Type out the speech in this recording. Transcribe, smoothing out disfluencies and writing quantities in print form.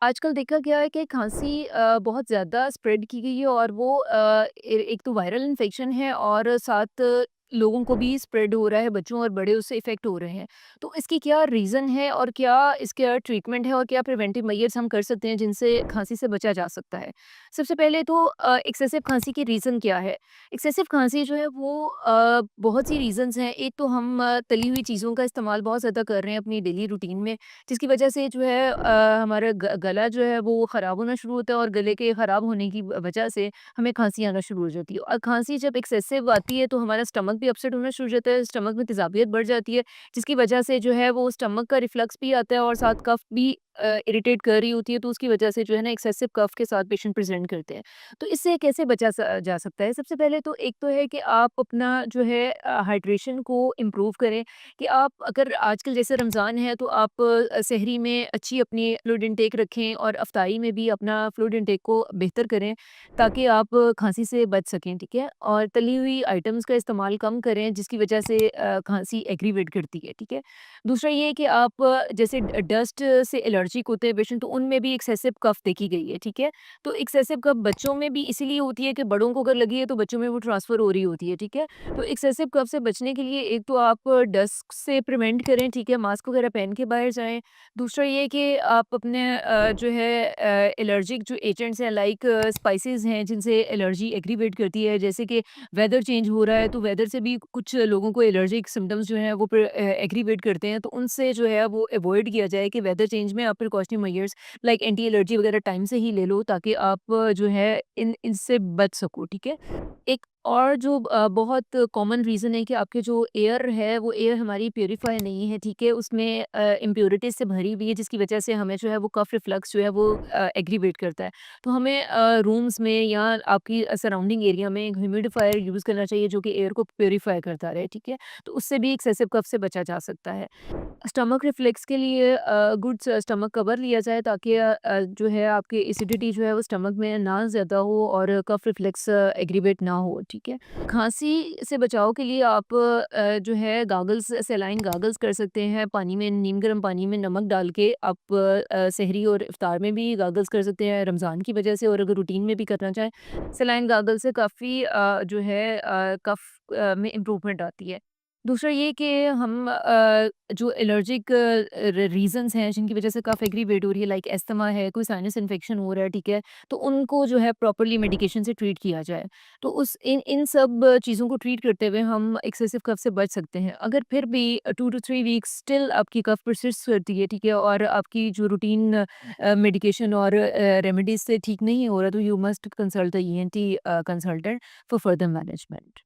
आजकल देखा गया है कि खांसी बहुत ज़्यादा स्प्रेड की गई है और वो एक तो वायरल इन्फेक्शन है और साथ लोगों को भी स्प्रेड हो रहा है, बच्चों और बड़े उससे इफ़ेक्ट हो रहे हैं। तो इसकी क्या रीज़न है और क्या इसका ट्रीटमेंट है और क्या प्रिवेंटिव मेजर्स हम कर सकते हैं जिनसे खांसी से बचा जा सकता है? सबसे पहले तो एक्सेसिव खांसी की रीज़न क्या है? एक्सेसिव खांसी जो है वो बहुत सी रीज़न्स हैं। एक तो हम तली हुई चीज़ों का इस्तेमाल बहुत ज़्यादा कर रहे हैं अपनी डेली रूटीन में, जिसकी वजह से जो है हमारा ग गला जो है वो ख़राब होना शुरू होता है और गले के ख़राब होने की वजह से हमें खाँसी आना शुरू हो जाती है। और खाँसी जब एक्सेसिव आती है तो हमारा स्टमक भी अपसेट होना शुरू हो जाता है, स्टमक में तेज़ाबियत बढ़ जाती है, जिसकी वजह से जो है वो स्टमक का रिफ्लक्स भी आता है और साथ कफ़ भी इरिटेट कर रही होती है, तो उसकी वजह से जो है ना एक्सेसिव कफ़ के साथ पेशेंट प्रेज़ेंट करते हैं। तो इससे कैसे बचा जा सकता है? सबसे पहले तो एक तो है कि आप अपना जो है हाइड्रेशन को इम्प्रूव करें, कि आप अगर आजकल जैसे रमज़ान है तो आप सहरी में अच्छी अपनी फ्लूइड इनटेक रखें और अफ्तारी में भी अपना फ्लूइड इनटेक को बेहतर करें ताकि आप खांसी से बच सकें, ठीक है? और तली हुई आइटम्स का इस्तेमाल कम करें जिसकी वजह से खांसी एग्रीवेट करती है, ठीक है? दूसरा ये है कि आप जैसे डस्ट से एलर्जिक होते हैं पेशेंट, तो उनमें भी एक्सेसिव कफ देखी गई है, ठीक है? तो एक्सेसिव कफ बच्चों में भी इसीलिए होती है कि बड़ों को अगर लगी है तो बच्चों में वो ट्रांसफ़र हो रही होती है, ठीक है? तो एक्सेसिव कफ से बचने के लिए एक तो आप डस्ट से प्रिवेंट करें, ठीक है? मास्क वगैरह पहन के बाहर जाएँ। दूसरा ये कि आप अपने जो है एलर्जिक जो एजेंट्स हैं लाइक स्पाइसेस हैं जिनसे एलर्जी एग्रीवेट करती है, जैसे कि वेदर चेंज हो रहा है तो वेदर से भी कुछ लोगों को एलर्जिक सिम्पटम्स जो हैं वो एग्रीवेट करते हैं, तो उनसे जो है वो अवॉइड किया जाए कि वेदर चेंज में आप precautionary measures like anti allergy वगैरह टाइम से ही ले लो ताकि आप जो है इनसे बच सको, ठीक है? एक और जो बहुत कॉमन रीज़न है कि आपके जो एयर है, वो एयर हमारी प्यूरीफाई नहीं है, ठीक है? उसमें इम्प्यूरिटीज़ से भरी हुई है, जिसकी वजह से हमें जो है वो कफ रिफ्लक्स जो है वो एग्रीवेट करता है। तो हमें रूम्स में या आपकी सराउंडिंग एरिया में एक ह्यूमिडिफायर यूज़ करना चाहिए जो कि एयर को प्यूरीफाई करता रहे, ठीक है? तो उससे भी एक्सेसिव कफ से बचा जा सकता है। स्टमक रिफ्लेक्स के लिए गुड स्टमक कवर लिया जाए ताकि जो है आपकी एसिडिटी जो है वो स्टमक में ना ज़्यादा हो और कफ रिफ्लेक्स एग्रीवेट ना हो, ठीक है? खाँसी से बचाव के लिए आप जो है गॉगल्स सलाइन गॉगल्स कर सकते हैं, पानी में नीम गर्म पानी में नमक डाल के आप सहरी और इफ्तार में भी गॉगल्स कर सकते हैं रमज़ान की वजह से, और अगर रूटीन में भी करना चाहें, सलाइन गॉगल से काफ़ी जो है कफ में इम्प्रूवमेंट आती है। दूसरा ये कि हम जो एलर्जिक रीजंस हैं जिनकी वजह से कफ एग्रीवेट हो रही है लाइक अस्थमा है, कोई साइनस इन्फेक्शन हो रहा है, ठीक है? तो उनको जो है प्रॉपर्ली मेडिकेशन से ट्रीट किया जाए। तो उस इन इन सब चीज़ों को ट्रीट करते हुए हम एक्सेसिव कफ से बच सकते हैं। अगर फिर भी 2 टू 3 वीक्स स्टिल आपकी कफ परसिस्ट करती है, ठीक है? और आपकी जो रूटीन मेडिकेशन और रेमेडीज़ से ठीक नहीं हो रहा, तो you must consult the ENT consultant for further management.